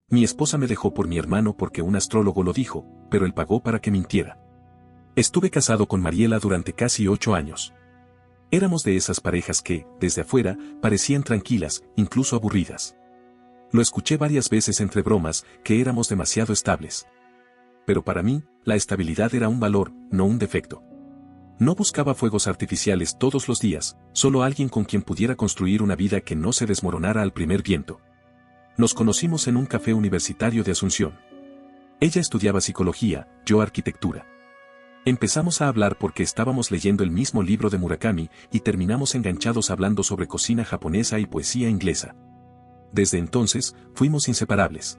Mi esposa me dejó por mi hermano porque un astrólogo lo dijo, pero él pagó para que mintiera. Estuve casado con Mariela durante casi 8 años. Éramos de esas parejas que, desde afuera, parecían tranquilas, incluso aburridas. Lo escuché varias veces entre bromas, que éramos demasiado estables. Pero para mí, la estabilidad era un valor, no un defecto. No buscaba fuegos artificiales todos los días, solo alguien con quien pudiera construir una vida que no se desmoronara al primer viento. Nos conocimos en un café universitario de Asunción. Ella estudiaba psicología, yo arquitectura. Empezamos a hablar porque estábamos leyendo el mismo libro de Murakami y terminamos enganchados hablando sobre cocina japonesa y poesía inglesa. Desde entonces, fuimos inseparables.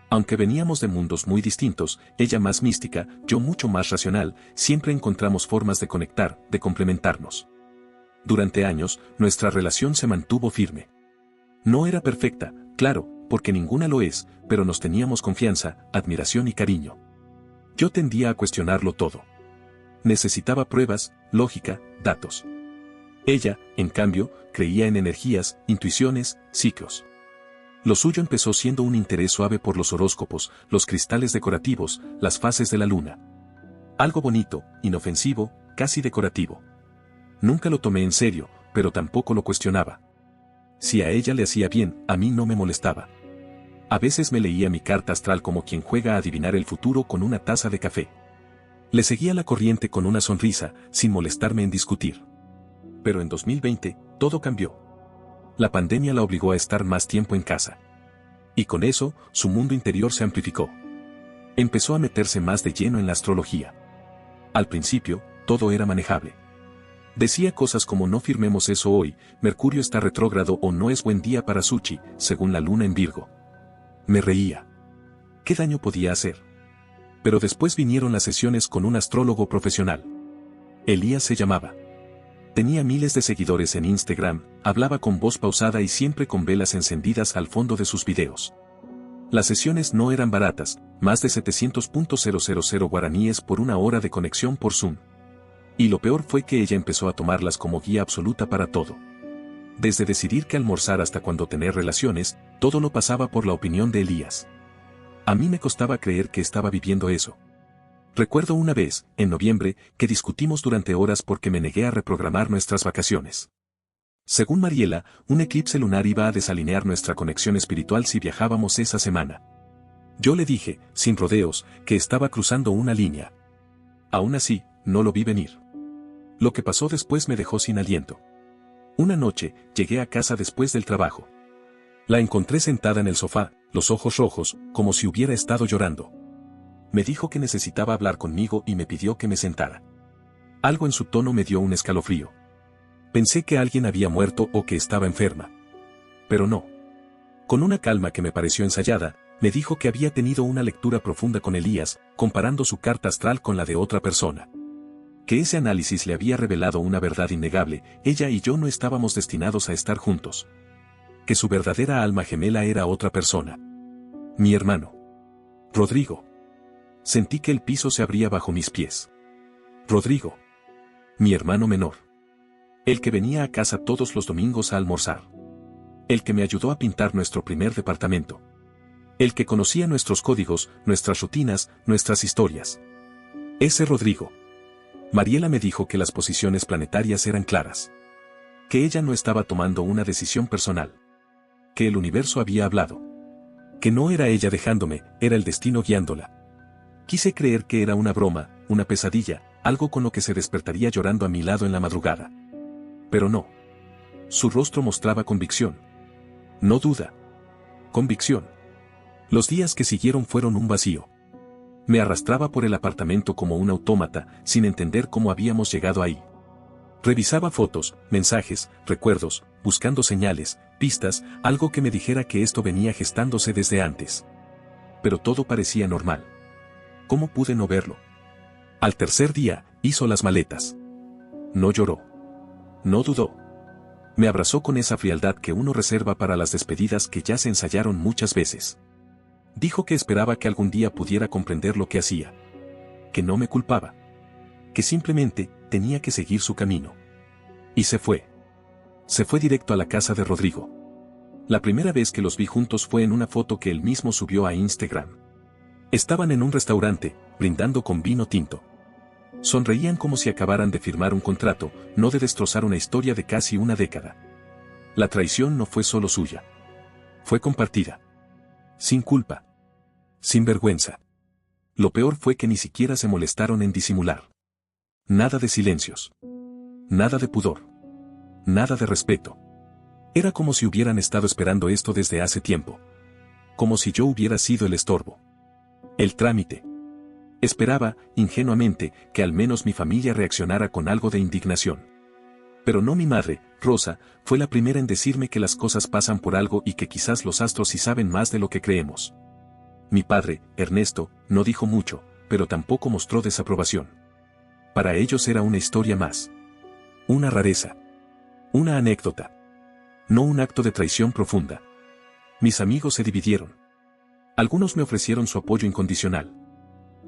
Aunque veníamos de mundos muy distintos, ella más mística, yo mucho más racional, siempre encontramos formas de conectar, de complementarnos. Durante años, nuestra relación se mantuvo firme. No era perfecta, claro, porque ninguna lo es, pero nos teníamos confianza, admiración y cariño. Yo tendía a cuestionarlo todo. Necesitaba pruebas, lógica, datos. Ella, en cambio, creía en energías, intuiciones, ciclos. Lo suyo empezó siendo un interés suave por los horóscopos, los cristales decorativos, las fases de la luna. Algo bonito, inofensivo, casi decorativo. Nunca lo tomé en serio, pero tampoco lo cuestionaba. Si a ella le hacía bien, a mí no me molestaba. A veces me leía mi carta astral como quien juega a adivinar el futuro con una taza de café. Le seguía la corriente con una sonrisa, sin molestarme en discutir. Pero en 2020, todo cambió. La pandemia la obligó a estar más tiempo en casa. Y con eso, su mundo interior se amplificó. Empezó a meterse más de lleno en la astrología. Al principio, todo era manejable. Decía cosas como no firmemos eso hoy, Mercurio está retrógrado o no es buen día para sushi, según la luna en Virgo. Me reía. ¿Qué daño podía hacer? Pero después vinieron las sesiones con un astrólogo profesional. Elías se llamaba. Tenía miles de seguidores en Instagram, hablaba con voz pausada y siempre con velas encendidas al fondo de sus videos. Las sesiones no eran baratas, más de 700.000 guaraníes por una hora de conexión por Zoom. Y lo peor fue que ella empezó a tomarlas como guía absoluta para todo. Desde decidir qué almorzar hasta cuándo tener relaciones, todo lo pasaba por la opinión de Elías. A mí me costaba creer que estaba viviendo eso. Recuerdo una vez, en noviembre, que discutimos durante horas porque me negué a reprogramar nuestras vacaciones. Según Mariela, un eclipse lunar iba a desalinear nuestra conexión espiritual si viajábamos esa semana. Yo le dije, sin rodeos, que estaba cruzando una línea. Aún así, no lo vi venir. Lo que pasó después me dejó sin aliento. Una noche, llegué a casa después del trabajo. La encontré sentada en el sofá, los ojos rojos, como si hubiera estado llorando. Me dijo que necesitaba hablar conmigo y me pidió que me sentara. Algo en su tono me dio un escalofrío. Pensé que alguien había muerto o que estaba enferma. Pero no. Con una calma que me pareció ensayada, me dijo que había tenido una lectura profunda con Elías, comparando su carta astral con la de otra persona. Que ese análisis le había revelado una verdad innegable, ella y yo no estábamos destinados a estar juntos. Que su verdadera alma gemela era otra persona. Mi hermano. Rodrigo. Sentí que el piso se abría bajo mis pies. Rodrigo. Mi hermano menor. El que venía a casa todos los domingos a almorzar. El que me ayudó a pintar nuestro primer departamento. El que conocía nuestros códigos, nuestras rutinas, nuestras historias. Ese Rodrigo. Mariela me dijo que las posiciones planetarias eran claras. Que ella no estaba tomando una decisión personal. Que el universo había hablado. Que no era ella dejándome, era el destino guiándola. Quise creer que era una broma, una pesadilla, algo con lo que se despertaría llorando a mi lado en la madrugada. Pero no. Su rostro mostraba convicción. No duda. Convicción. Los días que siguieron fueron un vacío. Me arrastraba por el apartamento como un autómata, sin entender cómo habíamos llegado ahí. Revisaba fotos, mensajes, recuerdos, buscando señales, pistas, algo que me dijera que esto venía gestándose desde antes. Pero todo parecía normal. ¿Cómo pude no verlo? Al tercer día, hizo las maletas. No lloró. No dudó. Me abrazó con esa frialdad que uno reserva para las despedidas que ya se ensayaron muchas veces. Dijo que esperaba que algún día pudiera comprender lo que hacía. Que no me culpaba. Que simplemente tenía que seguir su camino. Y se fue. Se fue directo a la casa de Rodrigo. La primera vez que los vi juntos fue en una foto que él mismo subió a Instagram. Estaban en un restaurante, brindando con vino tinto. Sonreían como si acabaran de firmar un contrato, no de destrozar una historia de casi una década. La traición no fue solo suya. Fue compartida. Sin culpa. Sin vergüenza. Lo peor fue que ni siquiera se molestaron en disimular. Nada de silencios. Nada de pudor. Nada de respeto. Era como si hubieran estado esperando esto desde hace tiempo. Como si yo hubiera sido el estorbo. El trámite. Esperaba, ingenuamente, que al menos mi familia reaccionara con algo de indignación. Pero no mi madre, Rosa, fue la primera en decirme que las cosas pasan por algo y que quizás los astros sí saben más de lo que creemos. Mi padre, Ernesto, no dijo mucho, pero tampoco mostró desaprobación. Para ellos era una historia más. Una rareza. Una anécdota. No un acto de traición profunda. Mis amigos se dividieron. Algunos me ofrecieron su apoyo incondicional.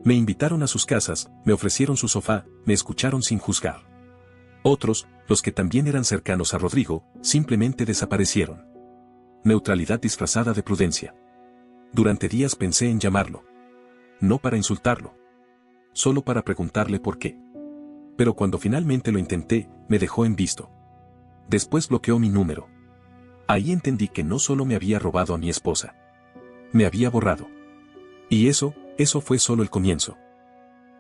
Me invitaron a sus casas, me ofrecieron su sofá, me escucharon sin juzgar. Otros, los que también eran cercanos a Rodrigo, simplemente desaparecieron. Neutralidad disfrazada de prudencia. Durante días pensé en llamarlo. No para insultarlo. Solo para preguntarle por qué. Pero cuando finalmente lo intenté, me dejó en visto. Después bloqueó mi número. Ahí entendí que no solo me había robado a mi esposa. Me había borrado. Y eso fue solo el comienzo.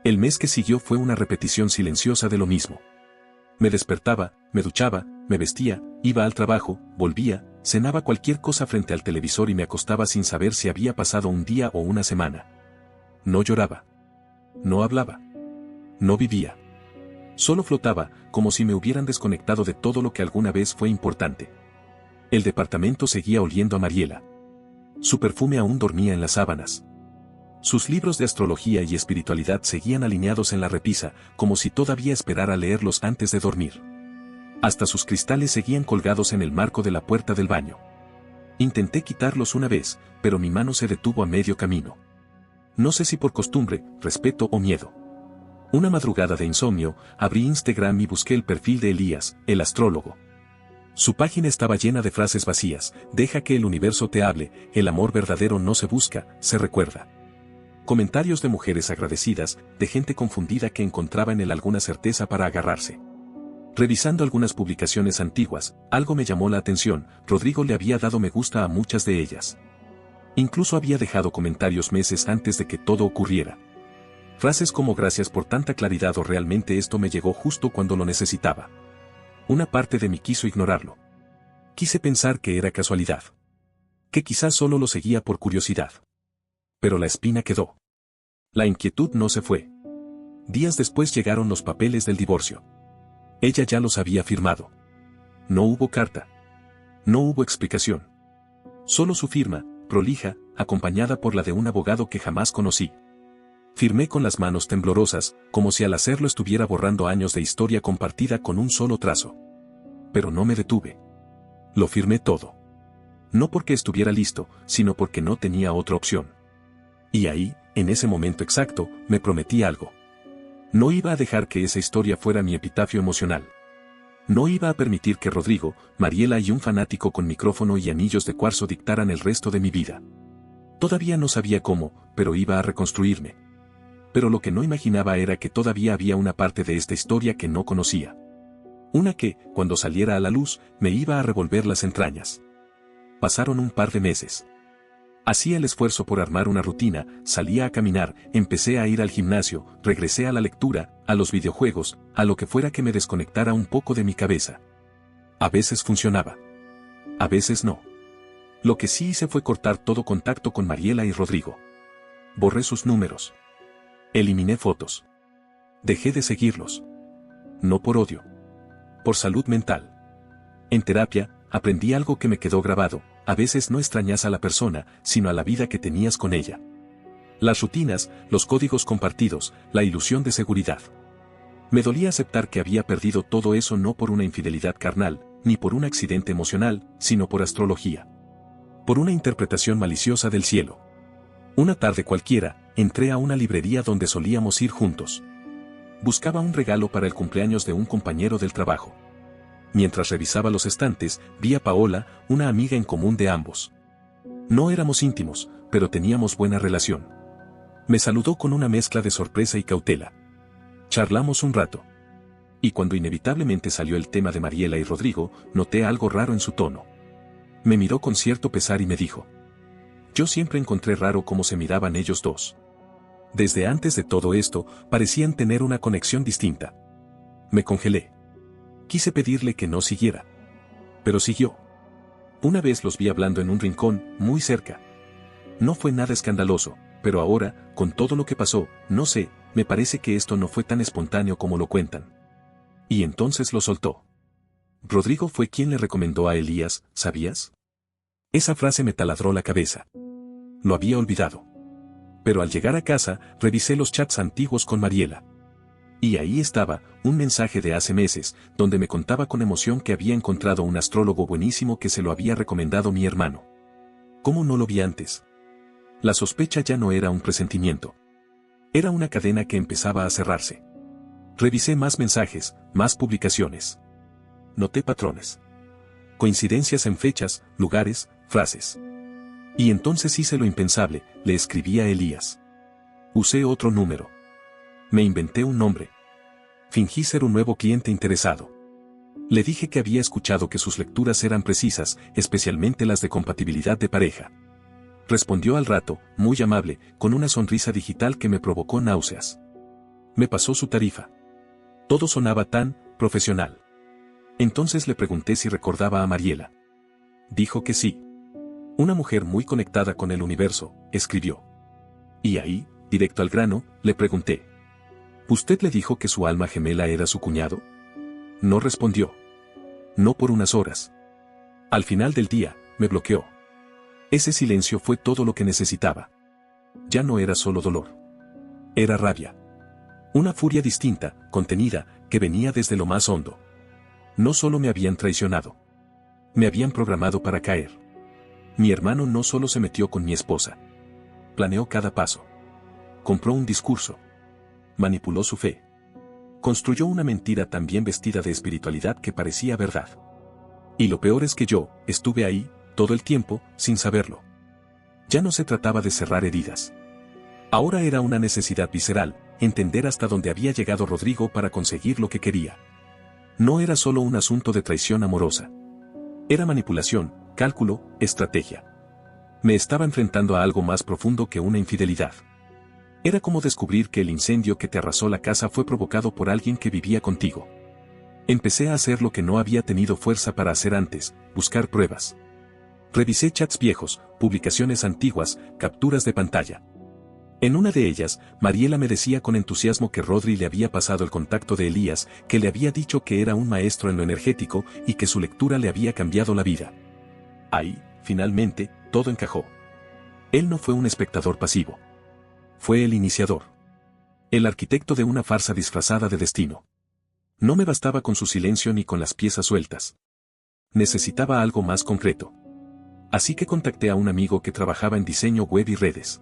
El mes que siguió fue una repetición silenciosa de lo mismo. Me despertaba, me duchaba, me vestía, iba al trabajo, volvía, cenaba cualquier cosa frente al televisor y me acostaba sin saber si había pasado un día o una semana. No lloraba. No hablaba. No vivía. Solo flotaba, como si me hubieran desconectado de todo lo que alguna vez fue importante. El departamento seguía oliendo a Mariela. Su perfume aún dormía en las sábanas. Sus libros de astrología y espiritualidad seguían alineados en la repisa, como si todavía esperara leerlos antes de dormir. Hasta sus cristales seguían colgados en el marco de la puerta del baño. Intenté quitarlos una vez, pero mi mano se detuvo a medio camino. No sé si por costumbre, respeto o miedo. Una madrugada de insomnio, abrí Instagram y busqué el perfil de Elías, el astrólogo. Su página estaba llena de frases vacías: deja que el universo te hable, el amor verdadero no se busca, se recuerda. Comentarios de mujeres agradecidas, de gente confundida que encontraba en él alguna certeza para agarrarse. Revisando algunas publicaciones antiguas, algo me llamó la atención: Rodrigo le había dado me gusta a muchas de ellas. Incluso había dejado comentarios meses antes de que todo ocurriera. Frases como gracias por tanta claridad o realmente esto me llegó justo cuando lo necesitaba. Una parte de mí quiso ignorarlo. Quise pensar que era casualidad. Que quizás solo lo seguía por curiosidad. Pero la espina quedó. La inquietud no se fue. Días después llegaron los papeles del divorcio. Ella ya los había firmado. No hubo carta. No hubo explicación. Solo su firma, prolija, acompañada por la de un abogado que jamás conocí. Firmé con las manos temblorosas, como si al hacerlo estuviera borrando años de historia compartida con un solo trazo. Pero no me detuve. Lo firmé todo. No porque estuviera listo, sino porque no tenía otra opción. Y ahí, en ese momento exacto, me prometí algo. No iba a dejar que esa historia fuera mi epitafio emocional. No iba a permitir que Rodrigo, Mariela y un fanático con micrófono y anillos de cuarzo dictaran el resto de mi vida. Todavía no sabía cómo, pero iba a reconstruirme. Pero lo que no imaginaba era que todavía había una parte de esta historia que no conocía. Una que, cuando saliera a la luz, me iba a revolver las entrañas. Pasaron un par de meses. Hacía el esfuerzo por armar una rutina, salía a caminar, empecé a ir al gimnasio, regresé a la lectura, a los videojuegos, a lo que fuera que me desconectara un poco de mi cabeza. A veces funcionaba. A veces no. Lo que sí hice fue cortar todo contacto con Mariela y Rodrigo. Borré sus números. Eliminé fotos. Dejé de seguirlos. No por odio. Por salud mental. En terapia, aprendí algo que me quedó grabado: a veces no extrañas a la persona, sino a la vida que tenías con ella. Las rutinas, los códigos compartidos, la ilusión de seguridad. Me dolía aceptar que había perdido todo eso no por una infidelidad carnal, ni por un accidente emocional, sino por astrología. Por una interpretación maliciosa del cielo. Una tarde cualquiera, entré a una librería donde solíamos ir juntos. Buscaba un regalo para el cumpleaños de un compañero del trabajo. Mientras revisaba los estantes, vi a Paola, una amiga en común de ambos. No éramos íntimos, pero teníamos buena relación. Me saludó con una mezcla de sorpresa y cautela. Charlamos un rato. Y cuando inevitablemente salió el tema de Mariela y Rodrigo, noté algo raro en su tono. Me miró con cierto pesar y me dijo: yo siempre encontré raro cómo se miraban ellos dos. Desde antes de todo esto, parecían tener una conexión distinta. Me congelé. Quise pedirle que no siguiera. Pero siguió. Una vez los vi hablando en un rincón, muy cerca. No fue nada escandaloso, pero ahora, con todo lo que pasó, no sé, me parece que esto no fue tan espontáneo como lo cuentan. Y entonces lo soltó. Rodrigo fue quien le recomendó a Elías, ¿sabías? Esa frase me taladró la cabeza. Lo había olvidado. Pero al llegar a casa, revisé los chats antiguos con Mariela. Y ahí estaba, un mensaje de hace meses, donde me contaba con emoción que había encontrado un astrólogo buenísimo que se lo había recomendado mi hermano. ¿Cómo no lo vi antes? La sospecha ya no era un presentimiento. Era una cadena que empezaba a cerrarse. Revisé más mensajes, más publicaciones. Noté patrones. Coincidencias en fechas, lugares, frases. Y entonces hice lo impensable, le escribí a Elías. Usé otro número. Me inventé un nombre. Fingí ser un nuevo cliente interesado. Le dije que había escuchado que sus lecturas eran precisas, especialmente las de compatibilidad de pareja. Respondió al rato, muy amable, con una sonrisa digital que me provocó náuseas. Me pasó su tarifa. Todo sonaba tan profesional. Entonces le pregunté si recordaba a Mariela. Dijo que sí. Una mujer muy conectada con el universo, escribió. Y ahí, directo al grano, le pregunté: ¿usted le dijo que su alma gemela era su cuñado? No respondió. No por unas horas. Al final del día, me bloqueó. Ese silencio fue todo lo que necesitaba. Ya no era solo dolor. Era rabia. Una furia distinta, contenida, que venía desde lo más hondo. No solo me habían traicionado. Me habían programado para caer. Mi hermano no solo se metió con mi esposa. Planeó cada paso. Compró un discurso. Manipuló su fe. Construyó una mentira tan bien vestida de espiritualidad que parecía verdad. Y lo peor es que yo, estuve ahí, todo el tiempo, sin saberlo. Ya no se trataba de cerrar heridas. Ahora era una necesidad visceral, entender hasta dónde había llegado Rodrigo para conseguir lo que quería. No era solo un asunto de traición amorosa. Era manipulación, cálculo, estrategia. Me estaba enfrentando a algo más profundo que una infidelidad. Era como descubrir que el incendio que te arrasó la casa fue provocado por alguien que vivía contigo. Empecé a hacer lo que no había tenido fuerza para hacer antes, buscar pruebas. Revisé chats viejos, publicaciones antiguas, capturas de pantalla. En una de ellas, Mariela me decía con entusiasmo que Rodri le había pasado el contacto de Elías, que le había dicho que era un maestro en lo energético y que su lectura le había cambiado la vida. Ahí, finalmente, todo encajó. Él no fue un espectador pasivo. Fue el iniciador. El arquitecto de una farsa disfrazada de destino. No me bastaba con su silencio ni con las piezas sueltas. Necesitaba algo más concreto. Así que contacté a un amigo que trabajaba en diseño web y redes.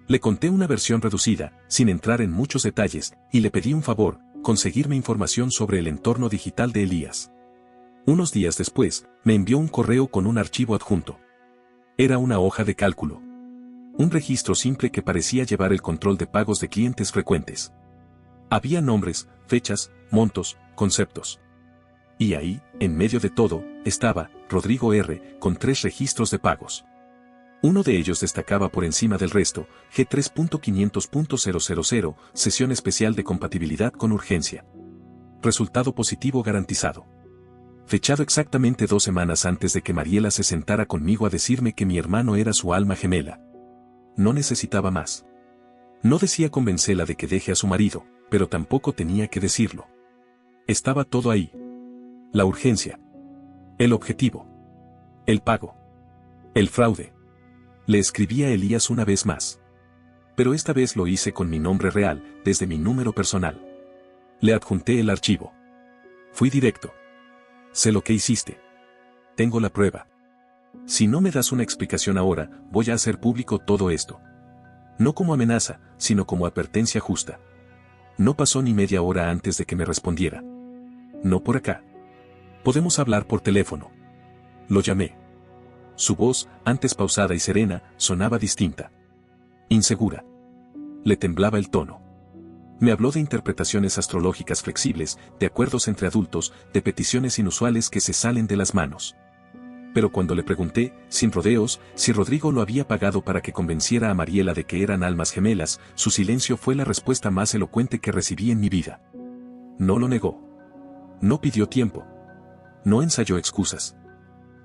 Le conté una versión reducida, sin entrar en muchos detalles, y le pedí un favor: conseguirme información sobre el entorno digital de Elías. Unos días después, me envió un correo con un archivo adjunto. Era una hoja de cálculo. Un registro simple que parecía llevar el control de pagos de clientes frecuentes. Había nombres, fechas, montos, conceptos. Y ahí, en medio de todo, estaba Rodrigo R., con 3 registros de pagos. Uno de ellos destacaba por encima del resto: G3.500.000, sesión especial de compatibilidad con urgencia. Resultado positivo garantizado. Fechado exactamente 2 semanas antes de que Mariela se sentara conmigo a decirme que mi hermano era su alma gemela. No necesitaba más. No decía convencerla de que deje a su marido, pero tampoco tenía que decirlo. Estaba todo ahí. La urgencia. El objetivo. El pago. El fraude. Le escribí a Elías una vez más. Pero esta vez lo hice con mi nombre real, desde mi número personal. Le adjunté el archivo. Fui directo. Sé lo que hiciste. Tengo la prueba. Si no me das una explicación ahora, voy a hacer público todo esto. No como amenaza, sino como advertencia justa. No pasó ni media hora antes de que me respondiera. No por acá. Podemos hablar por teléfono. Lo llamé. Su voz, antes pausada y serena, sonaba distinta. Insegura. Le temblaba el tono. Me habló de interpretaciones astrológicas flexibles, de acuerdos entre adultos, de peticiones inusuales que se salen de las manos. Pero cuando le pregunté, sin rodeos, si Rodrigo lo había pagado para que convenciera a Mariela de que eran almas gemelas, su silencio fue la respuesta más elocuente que recibí en mi vida. No lo negó. No pidió tiempo. No ensayó excusas.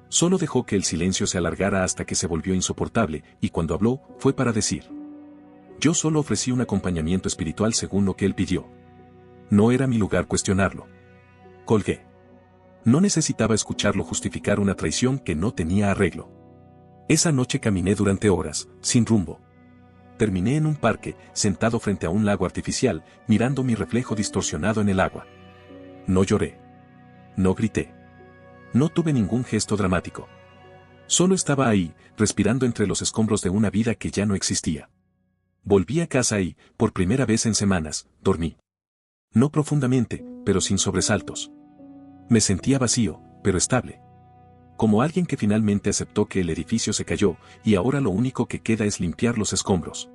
Solo dejó que el silencio se alargara hasta que se volvió insoportable, y cuando habló, fue para decir: yo solo ofrecí un acompañamiento espiritual según lo que él pidió. No era mi lugar cuestionarlo. Colgué. No necesitaba escucharlo justificar una traición que no tenía arreglo. Esa noche caminé durante horas, sin rumbo. Terminé en un parque, sentado frente a un lago artificial, mirando mi reflejo distorsionado en el agua. No lloré. No grité. No tuve ningún gesto dramático. Solo estaba ahí, respirando entre los escombros de una vida que ya no existía. Volví a casa y, por primera vez en semanas, dormí. No profundamente, pero sin sobresaltos. Me sentía vacío, pero estable. Como alguien que finalmente aceptó que el edificio se cayó, y ahora lo único que queda es limpiar los escombros.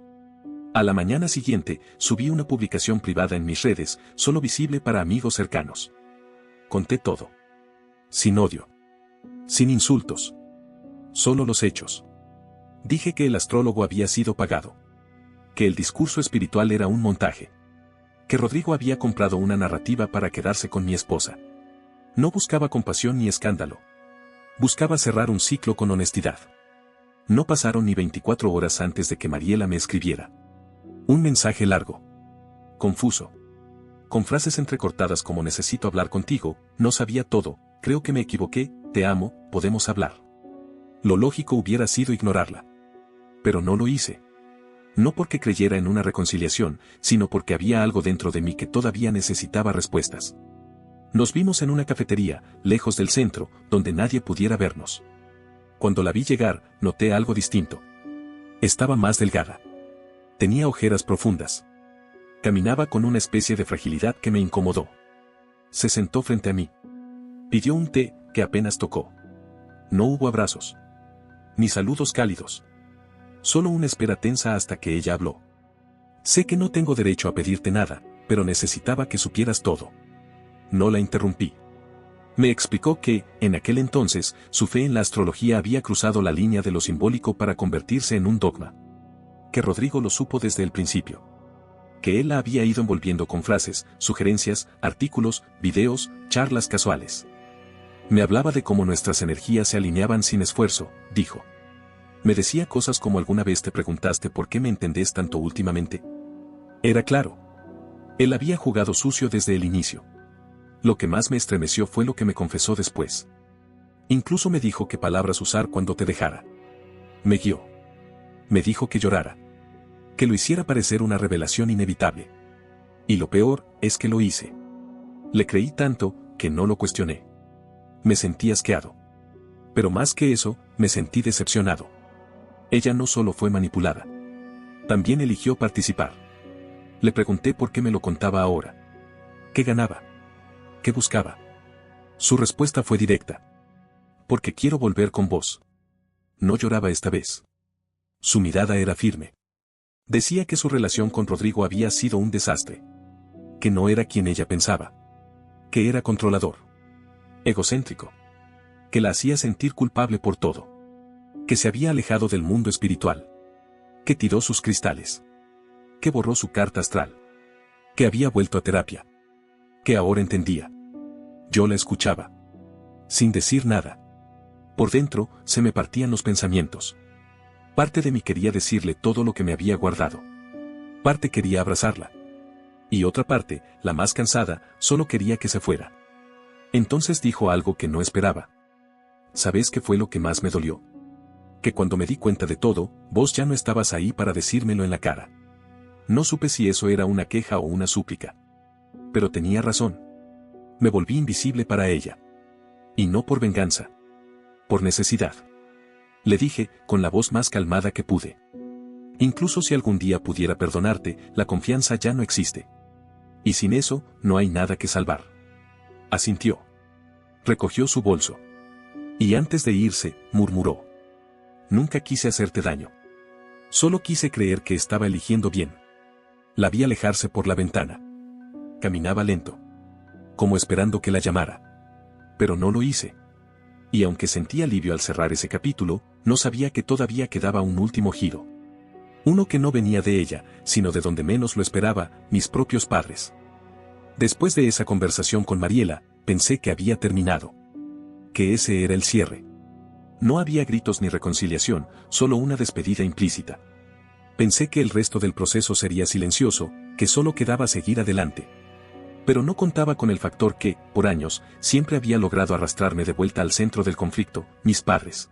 A la mañana siguiente, subí una publicación privada en mis redes, solo visible para amigos cercanos. Conté todo. Sin odio. Sin insultos. Solo los hechos. Dije que el astrólogo había sido pagado. Que el discurso espiritual era un montaje. Que Rodrigo había comprado una narrativa para quedarse con mi esposa. No buscaba compasión ni escándalo. Buscaba cerrar un ciclo con honestidad. No pasaron ni 24 horas antes de que Mariela me escribiera. Un mensaje largo. Confuso. Con frases entrecortadas como necesito hablar contigo, no sabía todo, creo que me equivoqué, te amo, podemos hablar. Lo lógico hubiera sido ignorarla. Pero no lo hice. No porque creyera en una reconciliación, sino porque había algo dentro de mí que todavía necesitaba respuestas. Nos vimos en una cafetería, lejos del centro, donde nadie pudiera vernos. Cuando la vi llegar, noté algo distinto. Estaba más delgada. Tenía ojeras profundas. Caminaba con una especie de fragilidad que me incomodó. Se sentó frente a mí. Pidió un té, que apenas tocó. No hubo abrazos. Ni saludos cálidos. Solo una espera tensa hasta que ella habló. Sé que no tengo derecho a pedirte nada, pero necesitaba que supieras todo. No la interrumpí. Me explicó que, en aquel entonces, su fe en la astrología había cruzado la línea de lo simbólico para convertirse en un dogma. Que Rodrigo lo supo desde el principio. Que él la había ido envolviendo con frases, sugerencias, artículos, videos, charlas casuales. Me hablaba de cómo nuestras energías se alineaban sin esfuerzo, dijo. Me decía cosas como: ¿alguna vez te preguntaste por qué me entendés tanto últimamente? Era claro. Él había jugado sucio desde el inicio. Lo que más me estremeció fue lo que me confesó después. Incluso me dijo qué palabras usar cuando te dejara. Me guió. Me dijo que llorara. Que lo hiciera parecer una revelación inevitable. Y lo peor es que lo hice. Le creí tanto que no lo cuestioné. Me sentí asqueado. Pero más que eso, me sentí decepcionado. Ella no solo fue manipulada. También eligió participar. Le pregunté por qué me lo contaba ahora. ¿Qué ganaba? ¿Qué buscaba? Su respuesta fue directa. Porque quiero volver con vos. No lloraba esta vez. Su mirada era firme. Decía que su relación con Rodrigo había sido un desastre. Que no era quien ella pensaba. Que era controlador. Egocéntrico. Que la hacía sentir culpable por todo. Que se había alejado del mundo espiritual. Que tiró sus cristales. Que borró su carta astral. Que había vuelto a terapia. Que ahora entendía. Yo la escuchaba. Sin decir nada. Por dentro, se me partían los pensamientos. Parte de mí quería decirle todo lo que me había guardado. Parte quería abrazarla. Y otra parte, la más cansada, solo quería que se fuera. Entonces dijo algo que no esperaba. ¿Sabes qué fue lo que más me dolió? Que cuando me di cuenta de todo, vos ya no estabas ahí para decírmelo en la cara. No supe si eso era una queja o una súplica. Pero tenía razón. Me volví invisible para ella. Y no por venganza. Por necesidad. Le dije, con la voz más calmada que pude. Incluso si algún día pudiera perdonarte, la confianza ya no existe. Y sin eso, no hay nada que salvar. Asintió. Recogió su bolso. Y antes de irse, murmuró. Nunca quise hacerte daño. Solo quise creer que estaba eligiendo bien. La vi alejarse por la ventana. Caminaba lento, como esperando que la llamara. Pero no lo hice. Y aunque sentí alivio al cerrar ese capítulo, no sabía que todavía quedaba un último giro. Uno que no venía de ella, sino de donde menos lo esperaba, mis propios padres. Después de esa conversación con Mariela, pensé que había terminado. Que ese era el cierre. No había gritos ni reconciliación, solo una despedida implícita. Pensé que el resto del proceso sería silencioso, que solo quedaba seguir adelante. Pero no contaba con el factor que, por años, siempre había logrado arrastrarme de vuelta al centro del conflicto, mis padres.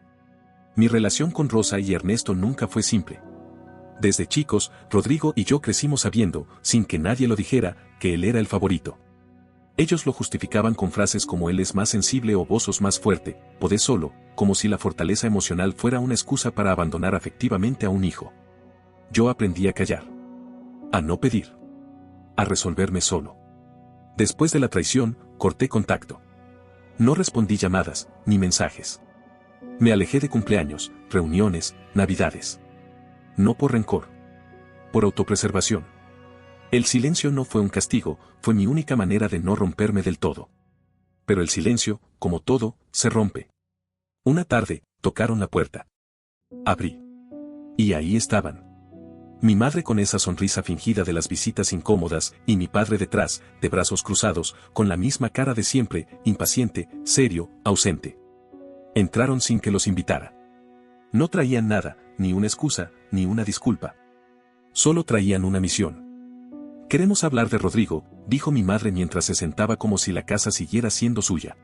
Mi relación con Rosa y Ernesto nunca fue simple. Desde chicos, Rodrigo y yo crecimos sabiendo, sin que nadie lo dijera, que él era el favorito. Ellos lo justificaban con frases como él es más sensible o vos sos más fuerte, podés solo, como si la fortaleza emocional fuera una excusa para abandonar afectivamente a un hijo. Yo aprendí a callar. A no pedir. A resolverme solo. Después de la traición, corté contacto. No respondí llamadas, ni mensajes. Me alejé de cumpleaños, reuniones, navidades. No por rencor. Por autopreservación. El silencio no fue un castigo, fue mi única manera de no romperme del todo. Pero el silencio, como todo, se rompe. Una tarde, tocaron la puerta. Abrí. Y ahí estaban. Mi madre con esa sonrisa fingida de las visitas incómodas, y mi padre detrás, de brazos cruzados, con la misma cara de siempre, impaciente, serio, ausente. Entraron sin que los invitara. No traían nada, ni una excusa, ni una disculpa. Solo traían una misión. Queremos hablar de Rodrigo, dijo mi madre mientras se sentaba como si la casa siguiera siendo suya.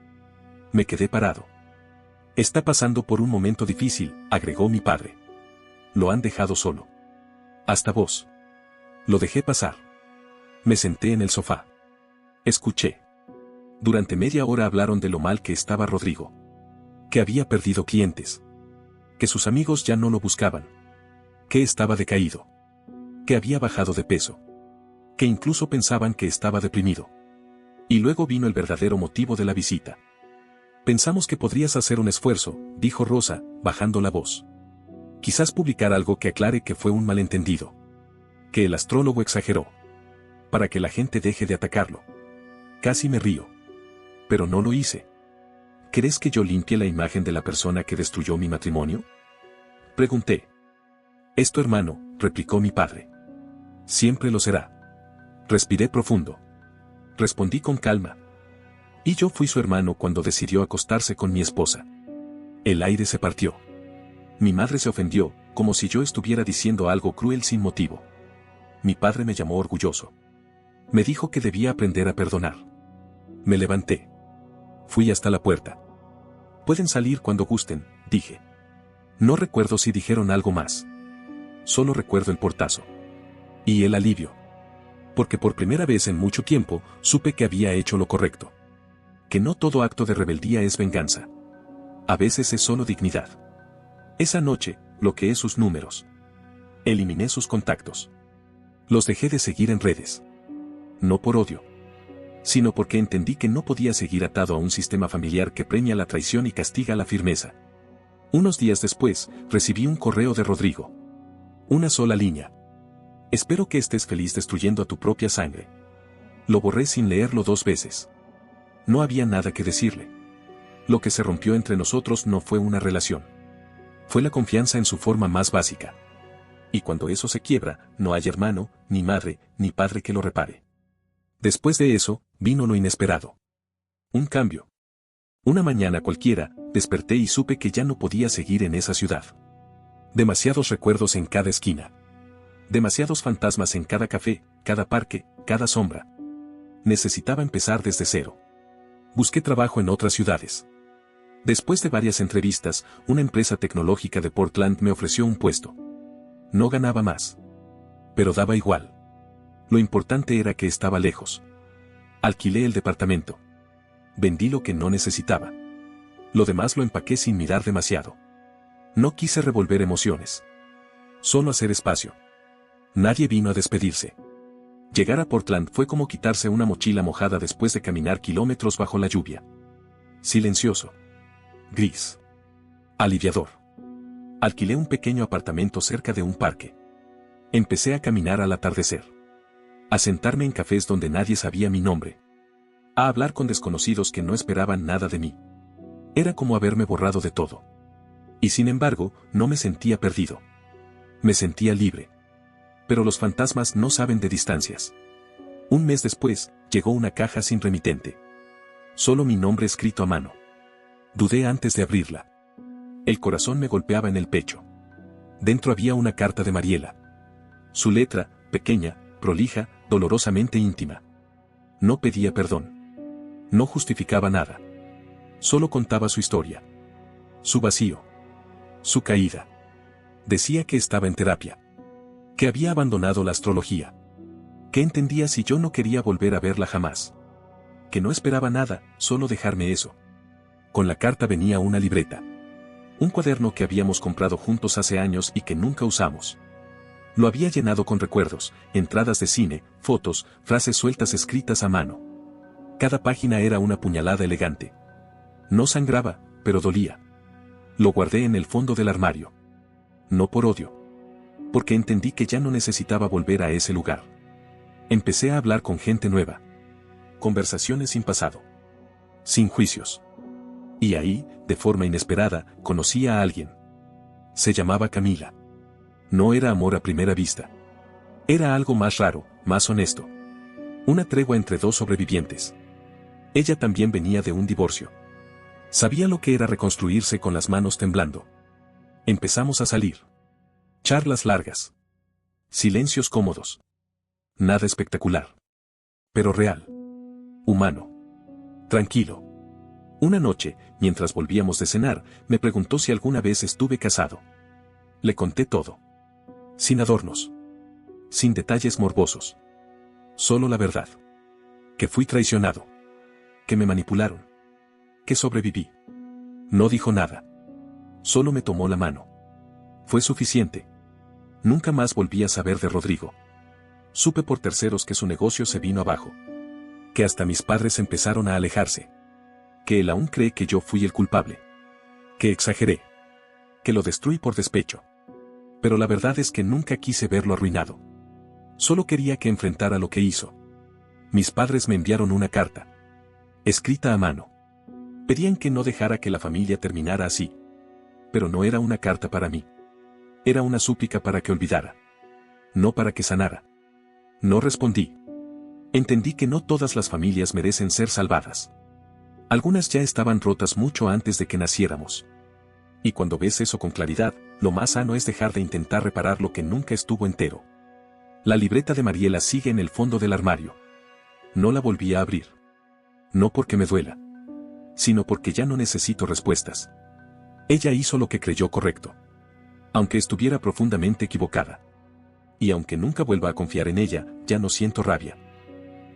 Me quedé parado. Está pasando por un momento difícil, agregó mi padre. Lo han dejado solo. Hasta vos. Lo dejé pasar. Me senté en el sofá. Escuché. Durante media hora hablaron de lo mal que estaba Rodrigo. Que había perdido clientes. Que sus amigos ya no lo buscaban. Que estaba decaído. Que había bajado de peso. Que incluso pensaban que estaba deprimido. Y luego vino el verdadero motivo de la visita. Pensamos que podrías hacer un esfuerzo, dijo Rosa, bajando la voz. Quizás publicar algo que aclare que fue un malentendido. Que el astrólogo exageró. Para que la gente deje de atacarlo. Casi me río. Pero no lo hice. ¿Crees que yo limpie la imagen de la persona que destruyó mi matrimonio? Pregunté. Es tu hermano, replicó mi padre. Siempre lo será. Respiré profundo. Respondí con calma. Y yo fui su hermano cuando decidió acostarse con mi esposa. El aire se partió. Mi madre se ofendió, como si yo estuviera diciendo algo cruel sin motivo. Mi padre me llamó orgulloso. Me dijo que debía aprender a perdonar. Me levanté. Fui hasta la puerta. Pueden salir cuando gusten, dije. No recuerdo si dijeron algo más. Solo recuerdo el portazo. Y el alivio. Porque por primera vez en mucho tiempo, supe que había hecho lo correcto. Que no todo acto de rebeldía es venganza. A veces es solo dignidad. Esa noche, bloqueé sus números. Eliminé sus contactos. Los dejé de seguir en redes. No por odio. Sino porque entendí que no podía seguir atado a un sistema familiar que premia la traición y castiga la firmeza. Unos días después, recibí un correo de Rodrigo. Una sola línea. Espero que estés feliz destruyendo a tu propia sangre. Lo borré sin leerlo 2 veces. No había nada que decirle. Lo que se rompió entre nosotros no fue una relación. Fue la confianza en su forma más básica. Y cuando eso se quiebra, no hay hermano, ni madre, ni padre que lo repare. Después de eso, vino lo inesperado. Un cambio. Una mañana cualquiera, desperté y supe que ya no podía seguir en esa ciudad. Demasiados recuerdos en cada esquina. Demasiados fantasmas en cada café, cada parque, cada sombra. Necesitaba empezar desde cero. Busqué trabajo en otras ciudades. Después de varias entrevistas, una empresa tecnológica de Portland me ofreció un puesto. No ganaba más. Pero daba igual. Lo importante era que estaba lejos. Alquilé el departamento. Vendí lo que no necesitaba. Lo demás lo empaqué sin mirar demasiado. No quise revolver emociones. Solo hacer espacio. Nadie vino a despedirse. Llegar a Portland fue como quitarse una mochila mojada después de caminar kilómetros bajo la lluvia. Silencioso. Gris. Aliviador. Alquilé un pequeño apartamento cerca de un parque. Empecé a caminar al atardecer. A sentarme en cafés donde nadie sabía mi nombre. A hablar con desconocidos que no esperaban nada de mí. Era como haberme borrado de todo. Y sin embargo, no me sentía perdido. Me sentía libre. Pero los fantasmas no saben de distancias. Un mes después, llegó una caja sin remitente. Solo mi nombre escrito a mano. Dudé antes de abrirla. El corazón me golpeaba en el pecho. Dentro había una carta de Mariela. Su letra, pequeña, prolija, dolorosamente íntima. No pedía perdón. No justificaba nada. Solo contaba su historia. Su vacío. Su caída. Decía que estaba en terapia. Que había abandonado la astrología. Que entendía si yo no quería volver a verla jamás. Que no esperaba nada, solo dejarme eso. Con la carta venía una libreta. Un cuaderno que habíamos comprado juntos hace años y que nunca usamos. Lo había llenado con recuerdos, entradas de cine, fotos, frases sueltas escritas a mano. Cada página era una puñalada elegante. No sangraba, pero dolía. Lo guardé en el fondo del armario. No por odio. Porque entendí que ya no necesitaba volver a ese lugar. Empecé a hablar con gente nueva. Conversaciones sin pasado. Sin juicios. Y ahí, de forma inesperada, conocí a alguien. Se llamaba Camila. No era amor a primera vista. Era algo más raro, más honesto. Una tregua entre dos sobrevivientes. Ella también venía de un divorcio. Sabía lo que era reconstruirse con las manos temblando. Empezamos a salir. Charlas largas. Silencios cómodos. Nada espectacular. Pero real. Humano. Tranquilo. Una noche, mientras volvíamos de cenar, me preguntó si alguna vez estuve casado. Le conté todo. Sin adornos. Sin detalles morbosos. Solo la verdad. Que fui traicionado. Que me manipularon. Que sobreviví. No dijo nada. Solo me tomó la mano. Fue suficiente. Nunca más volví a saber de Rodrigo. Supe por terceros que su negocio se vino abajo. Que hasta mis padres empezaron a alejarse. Que él aún cree que yo fui el culpable. Que exageré. Que lo destruí por despecho. Pero la verdad es que nunca quise verlo arruinado. Solo quería que enfrentara lo que hizo. Mis padres me enviaron una carta. Escrita a mano. Pedían que no dejara que la familia terminara así. Pero no era una carta para mí. Era una súplica para que olvidara. No para que sanara. No respondí. Entendí que no todas las familias merecen ser salvadas. Algunas ya estaban rotas mucho antes de que naciéramos. Y cuando ves eso con claridad, lo más sano es dejar de intentar reparar lo que nunca estuvo entero. La libreta de Mariela sigue en el fondo del armario. No la volví a abrir. No porque me duela. Sino porque ya no necesito respuestas. Ella hizo lo que creyó correcto. Aunque estuviera profundamente equivocada. Y aunque nunca vuelva a confiar en ella, ya no siento rabia.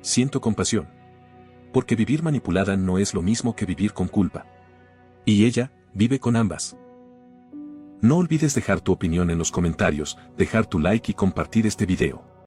Siento compasión. Porque vivir manipulada no es lo mismo que vivir con culpa. Y ella, vive con ambas. No olvides dejar tu opinión en los comentarios, dejar tu like y compartir este video.